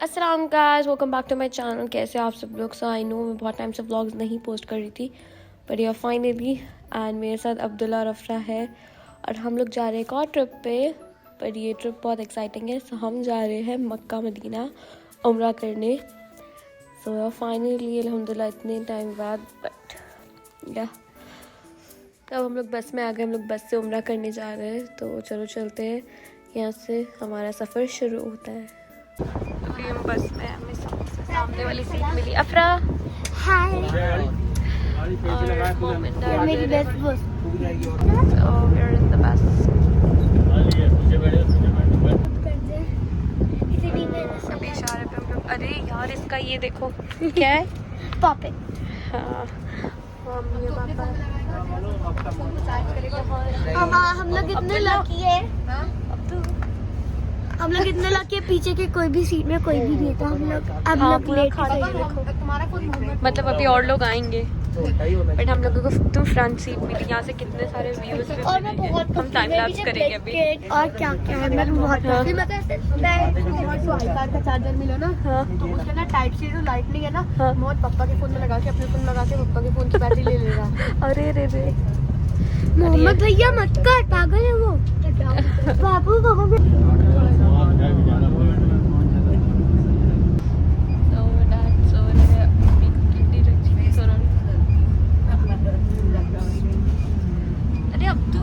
अस्सलाम guys, welcome back to my channel. कैसे आप सब लोग? सो आई नो मैं बहुत टाइम से व्लॉग्स नहीं पोस्ट कर रही थी, पर ये फाइनली एंड मेरे साथ अब्दुल्ला और अफरा है और हम लोग जा रहे हैं एक और ट्रिप पे। पर ये ट्रिप बहुत एक्साइटिंग है। सो हम जा रहे हैं मक्का मदीना उम्रा करने। सो फाइनली अल्हम्दुलिल्लाह इतने टाइम बाद, बट या तब हम लोग बस में आ गए। हम लोग बस से उम्रा करने जा रहे हैं, तो चलो चलते हैं। यहाँ से हमारा सफ़र शुरू होता है। अभी हम बस में हैं, हमें सबसे सामने वाली सीट मिली। अफरा हाय, और मोमिंदर मेरी बेस्ट बस। So we're in the bus. अभी इशारे पे हम लोग, अरे यार इसका ये देखो क्या है? पापे हाँ, मम्मी पापा। हम लोग इतने लकी है। हम लोग इतने लकी है, पीछे के कोई भी सीट में कोई भी नहीं था। हम लोग अब हाँ, लोग पूरा लेट खाली ही है। देखो। मतलब अभी और लोग आएंगे, बट हम लोगों को तो फ्रंट सीट मिली। यहाँ से कितने सारे व्यूज भी और मैं बहुत मिलेंगे। हम टाइम लैप्स करेंगे अभी। और क्या क्या है, मैं बहुत का चार्जर मिला ना, हाँ तो उसके ना टाइप सी जो लाइटनिंग है ना, हाँ। बहुत पापा के फोन में लगा के, अपने फोन में लगा के पापा के फोन की बैटरी ले लेगा। अरे रे रे, मोहम्मद भैया मत कर, पागल है वो। बाबू अरे अब तू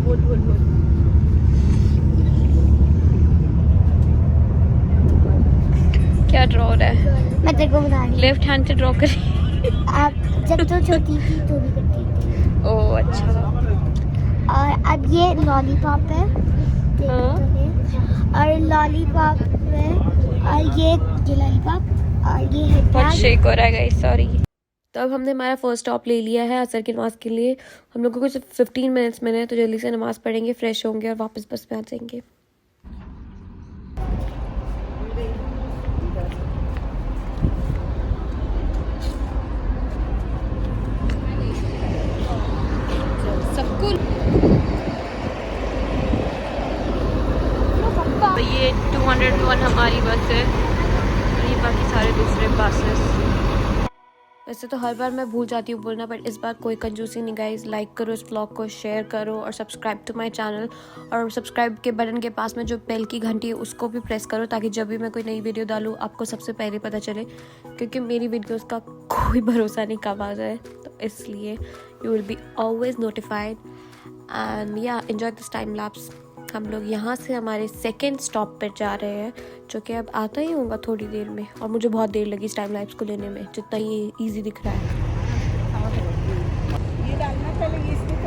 बोल बोल बोल। क्या ड्रॉ रहा है? मैं तेरे को बता रही लेफ्ट हैंड से ड्रॉ करी। हूँ। आप जब तो छोटी थी तो भी करती थी। ओह अच्छा। और अब ये लॉलीपॉप है, हाँ। और लॉलीपॉप में और ये लॉलीपॉप और ये है बहुत टैग। शेक हो रहा है गाइस, सॉरी। तो अब हमने हमारा फर्स्ट स्टॉप ले लिया है असर की नमाज के लिए। हम लोगों को सिर्फ 15 मिनट्स मिले, तो जल्दी से नमाज पढ़ेंगे, फ्रेश होंगे और वापस बस में आ जाएंगे। तो ये 201 हमारी बस है और ये बाकी सारे दूसरे बसेस। वैसे तो हर बार मैं भूल जाती हूँ बोलना, बट इस बार कोई कंजूसी नहीं गाइस। लाइक करो इस व्लॉग को, शेयर करो और सब्सक्राइब टू माय चैनल। और सब्सक्राइब के बटन के पास में जो बेल की घंटी है उसको भी प्रेस करो, ताकि जब भी मैं कोई नई वीडियो डालूँ आपको सबसे पहले पता चले, क्योंकि मेरी वीडियोस का कोई भरोसा नहीं कब आ जाए, तो इसलिए you will be always notified. And या एंजॉय दिस टाइम लैप्स। हम लोग यहाँ से हमारे सेकेंड स्टॉप पर जा रहे हैं, जो कि अब आता ही होगा थोड़ी देर में। और मुझे बहुत देर लगी इस टाइम लैप्स को लेने में, जितना ये इजी दिख रहा है। ये डालना पहले इसके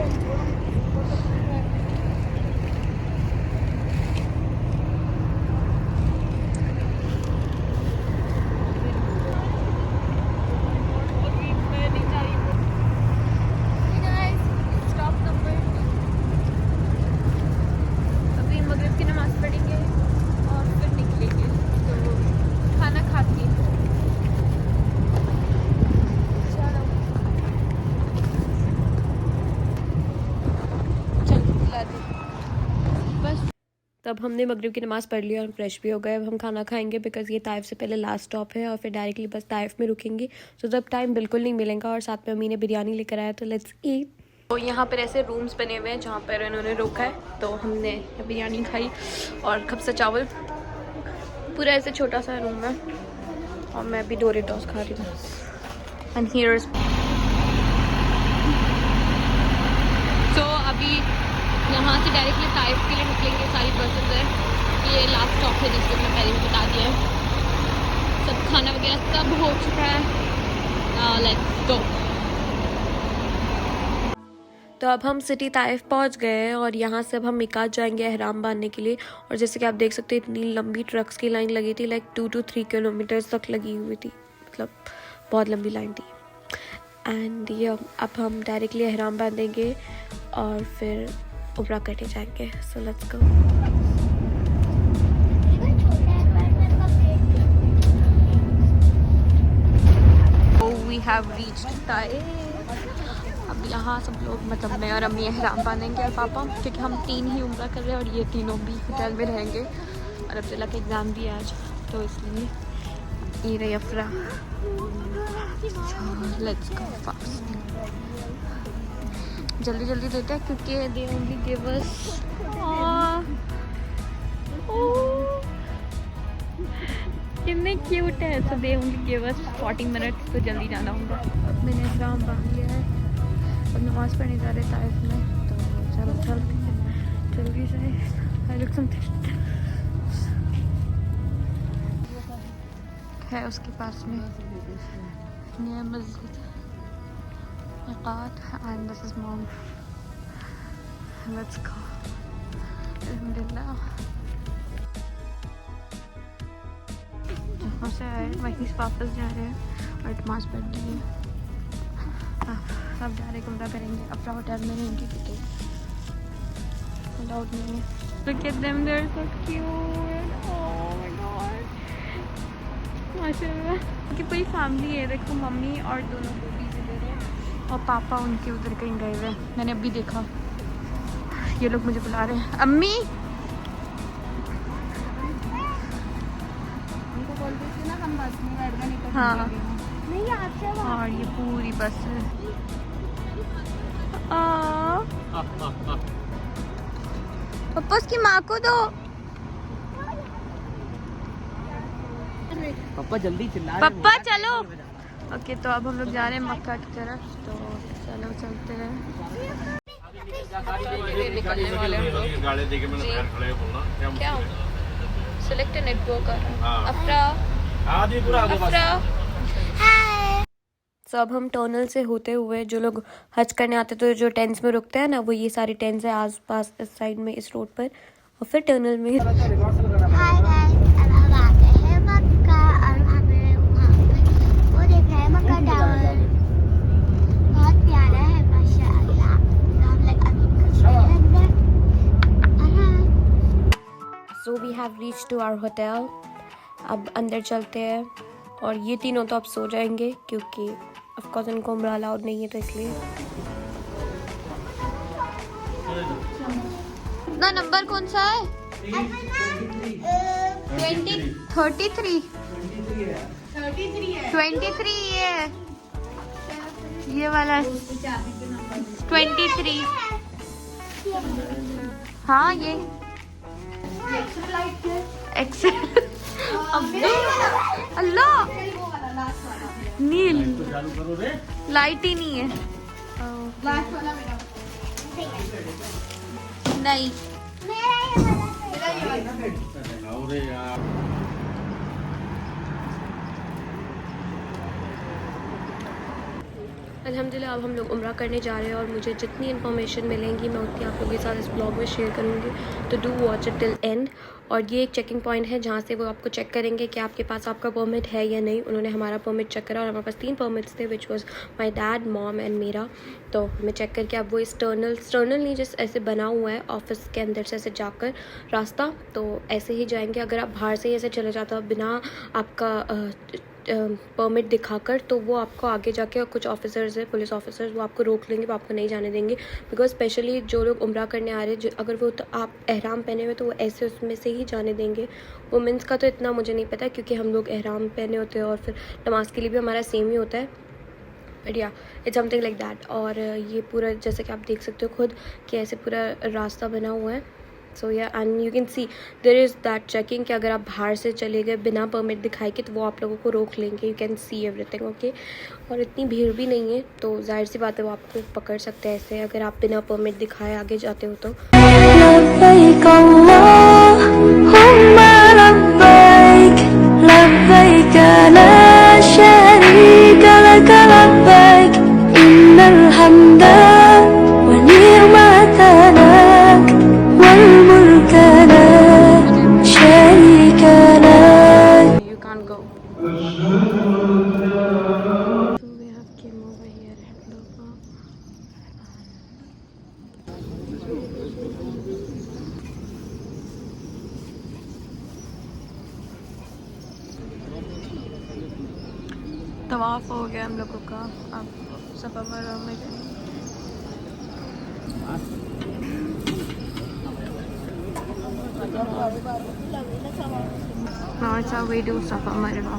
तब हमने मगरिब की नमाज़ पढ़ ली और फ्रेश भी हो गए। अब हम खाना खाएंगे, बिकॉज ये ताइफ से पहले लास्ट स्टॉप है और फिर डायरेक्टली बस ताइफ में रुकेंगी। तो तब टाइम बिल्कुल नहीं मिलेगा। और साथ में अम्मी ने बिरयानी लेकर आया, तो लेट्स ईट। तो यहाँ पर ऐसे रूम्स बने हुए हैं जहाँ पर इन्होंने रोका है, तो हमने बिरयानी खाई और खबसा चावल। पूरा ऐसे छोटा सा रूम है और मैं अभी डोरेटोस खा रही हूँ। एंड हियर इज सो अभी यहाँ से डायरेक्टली ताइफ के लिए निकलेंगे। सारी बसेस है, ये लास्ट स्टॉप है जिसको मैं पहले ही बता दिया है। सब खाना वगैरह सब हो चुका है। Let's go. तो अब हम सिटी ताइफ पहुँच गए हैं और यहाँ से अब हम मिकात जाएंगे एहराम बांधने के लिए। और जैसे कि आप देख सकते हैं इतनी लंबी ट्रक्स की लाइन लगी थी, लाइक 2 to 3 किलोमीटर्स तक लगी हुई थी, मतलब बहुत लंबी लाइन थी। एंड ये अब हम डायरेक्टली एहराम बांधेंगे और फिर उम्रा करने जाएंगे। So let's go. We have reached Taif. अब यहाँ सब लोग, मतलब मैं और अम्मी एहराम बांधेंगे और पापा, क्योंकि हम 3 ही उम्रा कर रहे हैं और ये तीनों भी होटल में रहेंगे और अब्दुल्ला का एग्ज़ाम भी है आज, तो इसलिए ये रही अफरा। लेट्स गो फास्ट, जल्दी जल्दी देते हैं क्योंकि दे ओनली गिव अस कितने क्यूट है। So they only give us 40 minutes, तो जल्दी जाना होगा। अब मैंने एहराम बांध लिया है और नमाज़ पढ़ने जा रहे ताइफ में, तो चलो चलते हैं जल्दी से। है उसके पास में नया मस्जिद and this is mom. Let's go. अल्हम्दुलिल्लाह जहाँ से आए वहीं से वापस जा रहे हैं और नमाज़ पढ़ ली है। अब जा रहे घूमना करेंगे। अपना होटल में रहेंगे क्योंकि अलाउड नहीं है। Look at them, they're so cute. Oh my god. माशाल्लाह उनकी पूरी फैमिली है। देखो मम्मी और दोनों बेबीज इधर है और पापा उनके उधर कहीं गए हुए हैं। मैंने अभी देखा, ये लोग मुझे बुला रहे हैं। अम्मी उनको बोल दीजिए ना हम बस में बैठ गए, नहीं तो हाँ नहीं आपसे और ये पूरी बस है। पप्पा उसकी माँ को दो। पापा जल्दी चिल्ला पप्पा चलो। ओके तो अब हम लोग जा रहे हैं मक्का की तरफ, तो चलो चलते हैं। निकलने वाले हम लोग। क्या सिलेक्ट नेटवर्क अफरा अफरा। तो अब हम टनल से होते हुए, जो लोग हज करने आते तो जो टेंट्स में रुकते हैं ना, वो ये सारी टेंट्स है आस पास इस साइड में, इस रोड पर, और फिर टनल में। हाय गाइस, अब हम आ गए हैं मक्का और हमें वहाँ पे वो देख रहे हैं मक्का टावर, बहुत प्यारा है माशाअल्लाह। तो हम लोग अभी कुछ अंदर। So we have reach to our hotel. अब अंदर चलते हैं और ये तीनों तो अब सो जाएंगे क्योंकि ऑफकोर्स इनको उम्रा अलाउड नहीं है, तो इसलिए। ना नंबर कौन सा है? 33 ये वाला 23। हाँ ये एक्सेल। अल्लाह नील लाइट ही नहीं है। नहीं अल्हम्दुलिल्लाह अब हम लोग उम्रा करने जा रहे हैं और मुझे जितनी इन्फॉर्मेशन मिलेंगी मैं उतनी आप लोगों के साथ इस ब्लॉग में शेयर करूँगी, तो do watch it till and. और ये एक चेकिंग पॉइंट है जहाँ से वो आपको चेक करेंगे कि आपके पास आपका परमिट है या नहीं। उन्होंने हमारा परमिट चेक करा और हमारे पास 3 परमिट्स थे, which was my dad, mom and मेरा। तो हमें चेक करके अब वो एक्सटर्नल नहीं, जस्ट ऐसे बना हुआ है ऑफिस के अंदर से ऐसे जाकर रास्ता, तो ऐसे ही जाएंगे। अगर आप बाहर से ही ऐसे चले जाते हो बिना आपका परमिट दिखाकर, तो वो आपको आगे जाके कुछ ऑफिसर्स है, पुलिस ऑफिसर्स, वो आपको रोक लेंगे, वो आपको नहीं जाने देंगे। बिकॉज स्पेशली जो लोग उम्रा करने आ रहे हैं, अगर वो तो आप एहराम पहने हुए तो वो ऐसे उसमें से ही जाने देंगे। वुमेंस का तो इतना मुझे नहीं पता क्योंकि हम लोग एहराम पहने होते हैं और फिर नमाज के लिए भी हमारा सेम ही होता है, बट या इट्स समथिंग लाइक दैट। और ये पूरा जैसे कि आप देख सकते हो खुद कि ऐसे पूरा रास्ता बना हुआ है। So yeah and you can see there is that checking कि अगर आप बाहर से चले गए बिना परमिट दिखाए के तो वो आप लोगों को रोक लेंगे। You can see everything okay. और इतनी भीड़ भी नहीं है, तो जाहिर सी बात है वो आपको पकड़ सकते हैं ऐसे अगर आप बिना परमिट दिखाए आगे जाते हो तो। You can't go. So we have came over here at Lopa. तवाफ हो गया हम लोगों का, अब सफा मरवा में जाएंगे। Now it's our way to Safa Marwa.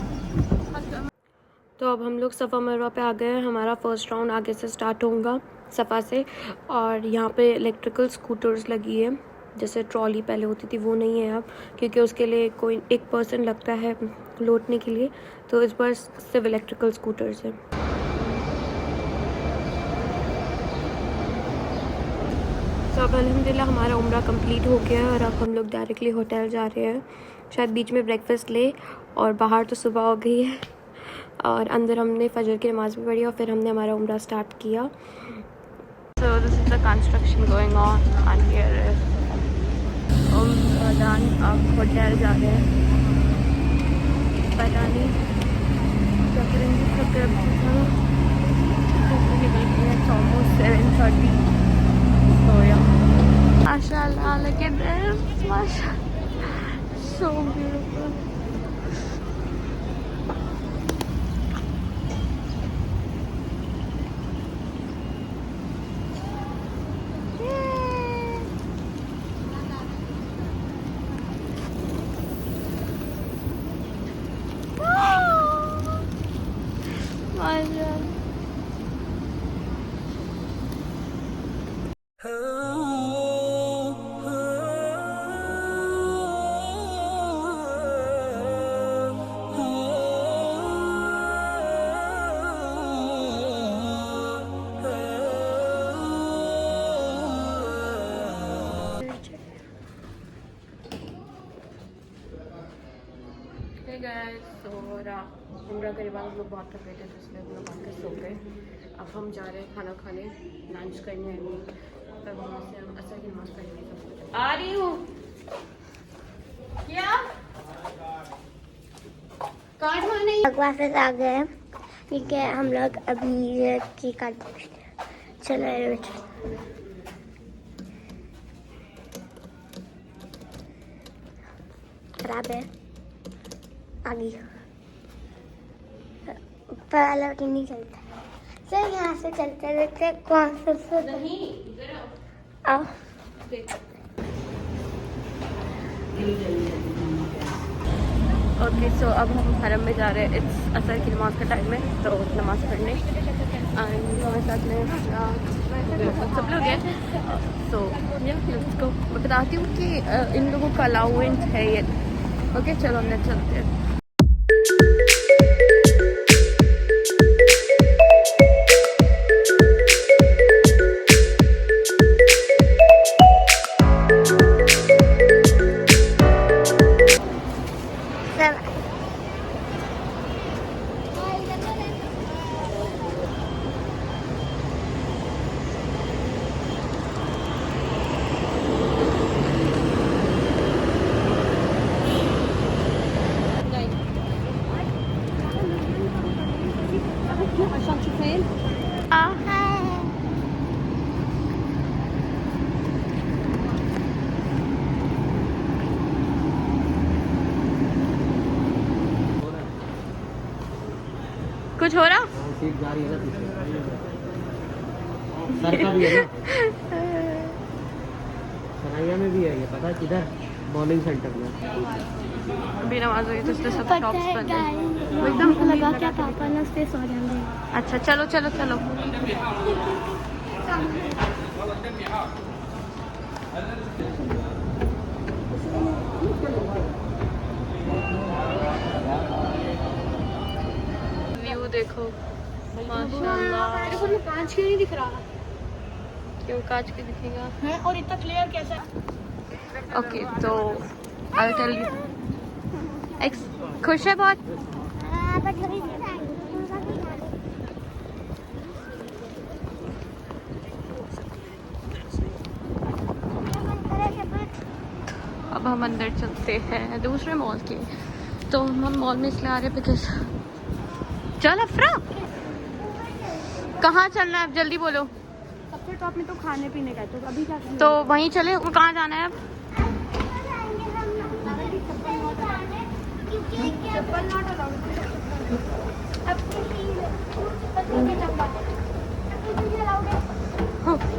तो अब हम लोग सफ़ा मरवा पे आ गए हैं। हमारा फ़र्स्ट राउंड आगे से स्टार्ट होगा सफ़ा से। और यहाँ पे इलेक्ट्रिकल स्कूटर्स लगी है, जैसे ट्रॉली पहले होती थी वो नहीं है अब, क्योंकि उसके लिए कोई एक पर्सन लगता है लौटने के लिए, तो इस बार सिर्फ इलेक्ट्रिकल स्कूटर्स है। तो अब अल्हम्दुलिल्लाह हमारा उम्रा कंप्लीट हो गया है और अब हम लोग डायरेक्टली होटल जा रहे हैं। शायद बीच में ब्रेकफास्ट ले, और बाहर तो सुबह हो गई है और अंदर हमने फजर की नमाज़ भी पढ़ी और फिर हमने हमारा उम्रा स्टार्ट किया। So this is the construction going on and here is अदान। अब होटल जा रहे हैं, पता नहीं क्या करेंगे, निकल गए हैं। ऑलमोस्ट 7:30 हो गया। माशाल्लाह, look at this, माशाल्लाह, so beautiful। उम्रा के बाद हम लोग बहुत थक गए थे, तो इसलिए हम लोग आके सो गए। अब हम जा रहे हैं खाना खाने, लंच करने आएंगे, तब वहाँ से हम असर की नमाज़ पढ़ेंगे। आ रही हूँ क्या कार्ड मारने वापस आ गए क्योंकि हम लोग अभी की कार्ड चल रहे हैं। खराब है आगे पहले नहीं चलता। चल यहाँ से चलते देखते कौन सा नहीं आओ। ओके, सो अब हम हरम में जा रहे हैं। इट्स असर की नमाज का टाइम है, तो नमाज पढ़ने हमारे साथ में सब लोग हैं। सो लेट्स गो। मैं बताती हूँ कि इन लोगों का अलाउंस है ये। ओके चलो अंदर चलते हैं। कुछ हो रहा? सीट जा रही है ना सर का भी है ना, सराइया में भी है ये, पता है किधर? बॉलिंग सेंटर में। अभी नमाज हुई तो इसलिए सब शॉप्स बंद हैं। एकदम लगा क्या पापा ना उससे सो जाएंगे। अच्छा चलो चलो चलो। व्यू देखो माशाल्लाह। मेरे को कांच क्यों नहीं दिख रहा क्यों कांच के दिखेगा है? और इतना क्लियर कैसा है? ओके, तो आई विल टेल यू। खुश है बहुत? अब हम अंदर चलते हैं दूसरे मॉल के। तो हम मॉल में इसलिए आ रहे हैं बिकॉज चल अफरा कहाँ चलना है? अब जल्दी बोलो। सबसे टॉप में तो खाने पीने का है, तो अभी क्या तो वहीं चले। कहाँ जाना है अब?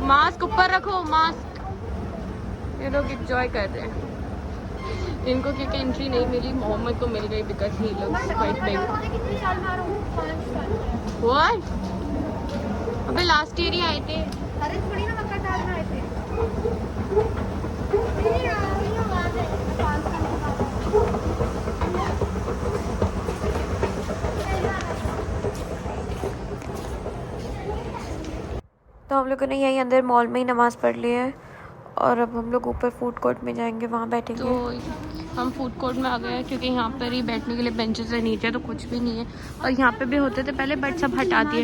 मास्क ऊपर रखो, मास्क। ये लोग एंजॉय कर रहे हैं। इनको क्योंकि एंट्री नहीं मिली, मोहम्मद को मिल गई because he looks quite big. कितने साल में आ रहा हूँ? 5 साल। व्हाट? अबे लास्ट ईयर ही आए थे। अरे थोड़ी ना मक्का डाल रहे थे। नहीं आ रही हूँ बात है 5 साल के बाद। तो हम लोगों ने यहीं अंदर मॉल में ही नमाज़ पढ़ ली है और अब हम लोग ऊपर फूड कोर्ट में जाएंगे, वहाँ बैठेंगे। तो हम फूड कोर्ट में आ गए हैं क्योंकि यहाँ पर ही बैठने के लिए बेंचेस है, नीचे तो कुछ भी नहीं है। और यहाँ पे भी होते थे पहले बट सब हटा दिए।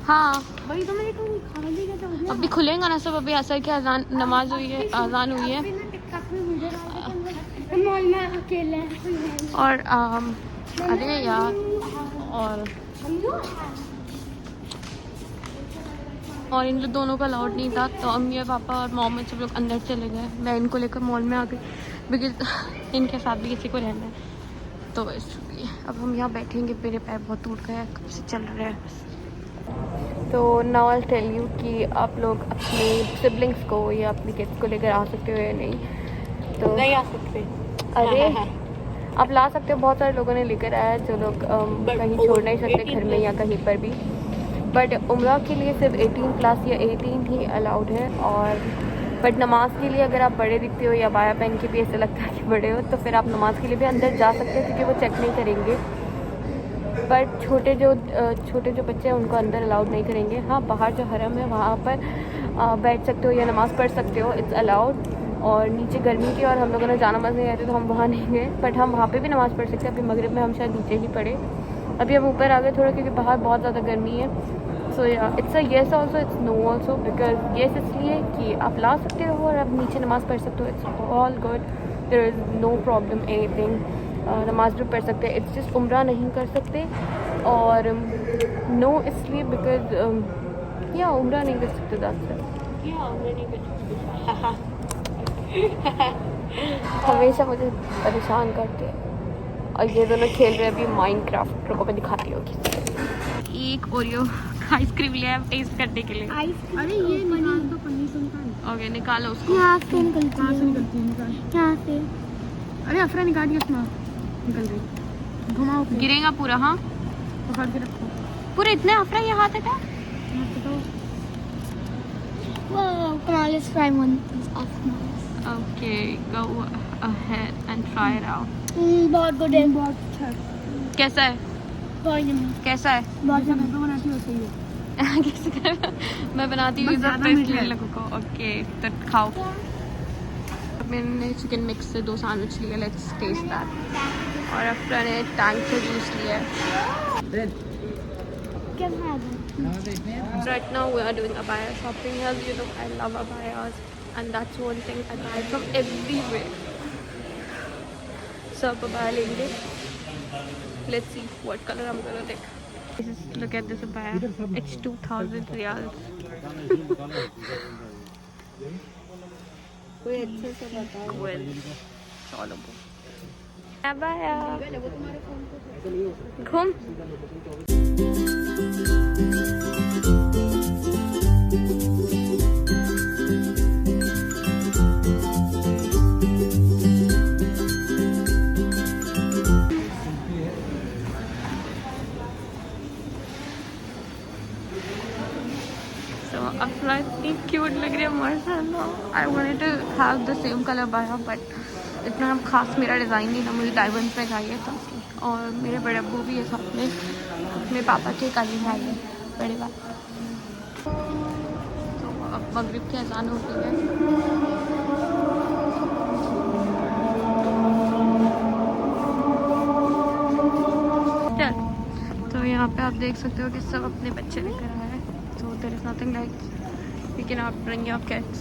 हाँ वही तो मैं कहूँ खाली का तो अभी खुलेगा ना सब। अभी असर की अजान नमाज हुई है, अजान हुई है। मॉल में अकेले हैं। और अरे यार और इन लोग दोनों का अलाउड नहीं था, तो अम्मी और पापा और मोहम्मद सब लोग अंदर चले गए। मैं इनको लेकर मॉल में आ गई बिकॉज इनके साथ भी किसी को रहना है, तो इसलिए अब हम यहाँ बैठेंगे। मेरे पैर बहुत टूट गए हैं, कब से चल रहे हैं। तो नाउ आई टेल यू कि आप लोग अपने सिबलिंग्स को या अपनी किड्स को लेकर आ सकते हो या नहीं। तो नहीं आ सकते। अरे आप ला सकते हो, बहुत सारे लोगों ने लेकर आया है जो लोग कहीं छोड़ नहीं सकते घर में या कहीं पर भी। बट उम्रा के लिए सिर्फ 18+ या 18 ही अलाउड है। और बट नमाज के लिए अगर आप बड़े दिखते हो या बाया पहन के भी ऐसा लगता है कि बड़े हो, तो फिर आप नमाज के लिए भी अंदर जा सकते हो क्योंकि वो चेक नहीं करेंगे। बट छोटे जो बच्चे हैं उनको अंदर अलाउड नहीं करेंगे। हाँ, बाहर जो हरम है वहाँ पर बैठ सकते हो या नमाज़ पढ़ सकते हो, इट्स अलाउड। और नीचे गर्मी थी और हम लोगों ने जाना मज़ नहीं आए थे तो हम वहाँ नहीं गए, बट हम वहाँ पे भी नमाज़ पढ़ सकते हैं। अभी मगरिब में हम शायद नीचे ही पढ़े, अभी हम ऊपर आ गए थोड़ा क्योंकि बाहर बहुत ज़्यादा गर्मी है। So it's a yes also, it's no also. Because yes इसलिए कि आप ला सकते हो और आप नीचे नमाज़ पढ़ सकते हो, it's all good, there is no problem anything. नमाज भी पढ़ सकते हैं, इट्स जस्ट उम्रा नहीं कर सकते। और नो इसलिए बिकॉज या उम्रा नहीं कर सकते हमेशा मुझे परेशान करते हैं। और ये दोनों खेल रहे हैं अभी माइनक्राफ्ट, रुको मैं दिखाती हूँ। एक ओरियो आइसक्रीम लिया है टेस्ट करने के लिए। अरे ये निकाल दो पन्नी से निकाल। ओके निकालो उसको। यहाँ से निकलती है। यहाँ से। अरे अफरा निकाल दिया उसमें, निकल गई। घुमाओ, गिरेगा पूरा। हाँ पकड़ के रखो पूरे। इतने अफरा ये हाथ है क्या? Wow, come on, let's try one piece of Mars. Okay, go ahead and try it out. बहुत good है। बहुत अच्छा। कैसा है? बहुत yummy। कैसा है? बहुत yummy। बनाती हो सही है। कैसे कर? मैं बनाती हूँ सब तो इसलिए लोगों को। ओके तो खाओ। मैंने चिकन मिक्स से 2 सैंडविच लिए, लेट्स टेस्ट दैट। और अफरा ने टैंक से जूस लिया है। क्या है? Right now we are doing abaya shopping. As you know, I love abayas, and that's one thing I buy from everywhere. So abaya लेंगे. Let's see what color I'm gonna take. Look at this abaya. It's 2,000 riyals. कोई अच्छे से बताओ। Well, it's all about abaya. घूम. Afra इतनी cute लग रही है माशाल्लाह। I wanted to have the same colour बाया, बट इतना खास मेरा डिज़ाइन नहीं था, मुझे डायमंड में चाहिए था। और मेरे बड़े अब्बू भी है साथ में, मेरे पापा के कज़िन भाई है बड़े बात। तो अब मगरिब की अज़ान हो गई है। तो यहाँ पे आप देख सकते हो कि सब अपने बच्चे लेकर आए हैं। So there is nothing like you cannot bring your kids.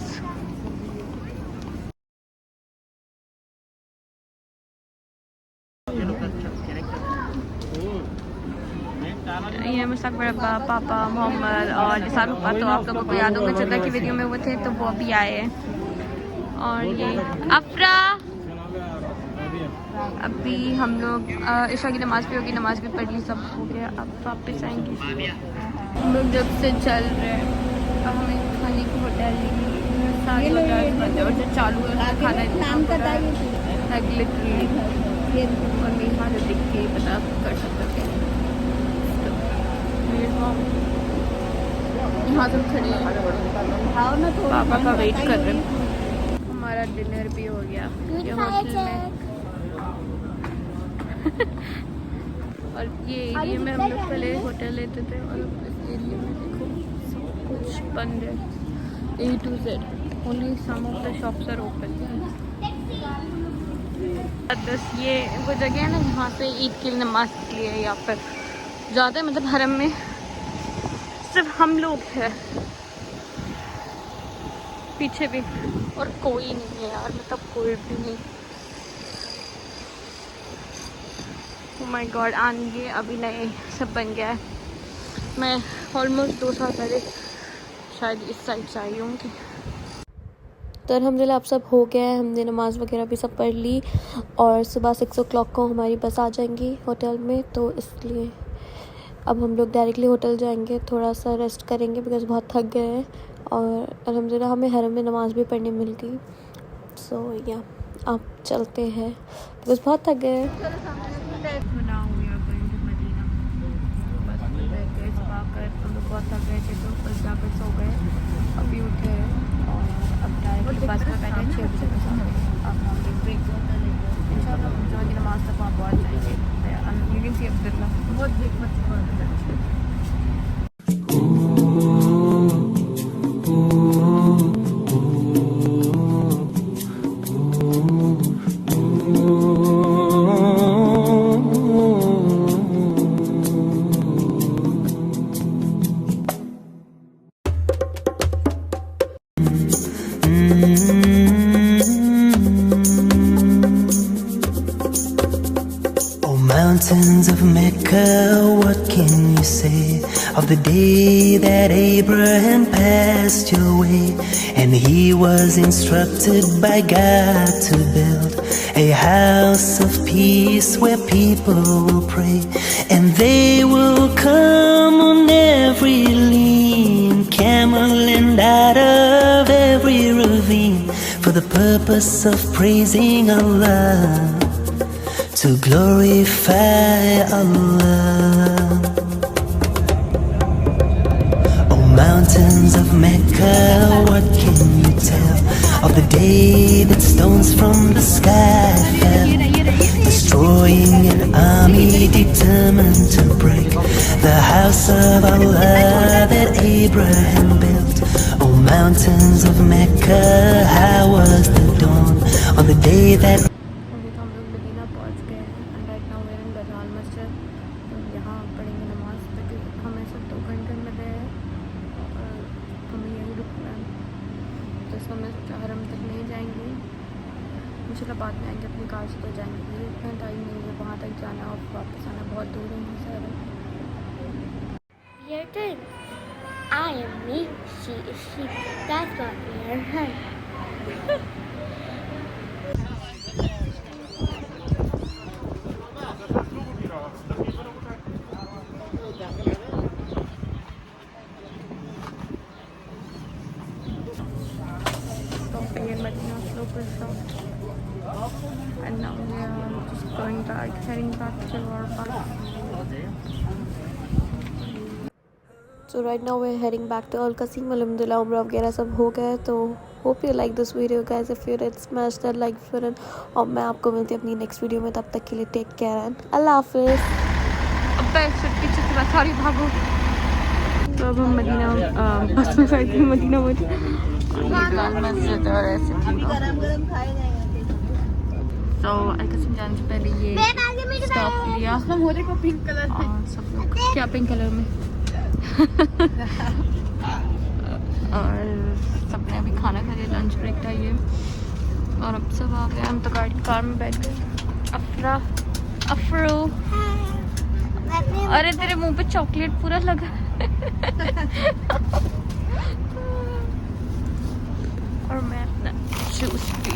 ये मुस्तकबिल अब्बा, पापा, मोहम्मद और निसार पापा। तो आप लोगों को याद होगा जगह की वीडियो में वो थे, तो वो अभी आए हैं। और ये अफरा, अभी हम लोग ईशा की नमाज़ भी होगी, नमाज़ भी पढ़ ली, सब हो गया। अब वापस आएंगे। हम लोग जब से चल रहे हैं, अब हमें खाने की होटल और जो चालू है खाना नाम बताइए। लाइक लिटरली और मेरी हालत देख के पता कर सकते हैं। तो मेरे मॉम यहाँ से खड़े हैं, पापा का वेट कर रहे हैं। हमारा डिनर भी हो गया ये होटल में। और ये एरिया में हम लोग पहले होटल लेते थे और अब इस एरिया में देखो सब कुछ बंद है। A to Z, only some of the shops are open. बस ये वो जगह है ना जहाँ पे ईद की नमाज के लिए या फिर ज़्यादा मतलब हरम में सिर्फ हम लोग थे, पीछे भी और कोई नहीं है यार, मतलब कोई भी नहीं। Oh my God, आएंगे अभी नए सब बन गया है। मैं ऑलमोस्ट 2 साल पहले शायद इस साइड से आई होंगी। तो अल्हम्दुलिल्लाह अब सब हो गया है, हमने नमाज़ वगैरह भी सब पढ़ ली और सुबह 6 o'clock को हमारी बस आ जाएंगी होटल में, तो इसलिए अब हम लोग डायरेक्टली होटल जाएंगे, थोड़ा सा रेस्ट करेंगे बिकॉज बहुत थक गए हैं। और अल्हम्दुलिल्लाह हमें हरम में नमाज़ भी पढ़ने मिल गई। सो या अब चलते हैं बिकॉज बहुत थक गए हैं। बहुत थक गए थे तो बस जाकर सो गए, अभी उठे हैं और अब डायरेक्ट बस में बैठे 6 बजे बस अब हम ब्रेक इंशाल्लाह जो दिन नमाज तक वहाँ पहुँच जाएंगे। यू कैन सी अब्दुल्ला बहुत देख Mountains of Mecca, what can you say of the day that Abraham passed your way? And he was instructed by God to build a house of peace where people will pray, and they will come on every lean camel and out of every ravine for the purpose of praising Allah, to glorify Allah. Oh mountains of Mecca, what can you tell of the day that stones from the sky fell, destroying an army determined to break the house of Allah that Abraham built? Oh mountains of Mecca, how was the dawn on the day that इंशाल्लाह बाद में आएंगे अपनी car से तो जाएंगे, इतना time नहीं है वहाँ तक जाना और वापस आना, बहुत दूर है यहाँ से। Your turn. I am me, she is she. That's what we are her. Local shop, and now we are just heading back to our bus. So right now we're heading back to Al Qasim. Alhamdulillah umrah वगैरह सब हो गया है, तो hope you like this video guys. If you did, smash that like button और मैं आपको मिलती हूँ अपनी नेक्स्ट वीडियो में, तब तक के लिए टेक केयर एंड अल्लाह हाफिज़। अब पीछे से बस सारी भागो। तो अब हम मदीना बस में बैठे हैं, मदीना मस्जिद और ऐसे तो अल क़सीम जाने से पहले ये स्टॉप लिया और सब लोग क्या पिंक कलर में और सबने अभी खाना खा लिया, लंच ब्रेक था ये, और अब सब आ गए, हम तो कार में बैठ गए। अफरू अरे तेरे मुंह पे चॉकलेट पूरा लगा और मैं अपना जूस पी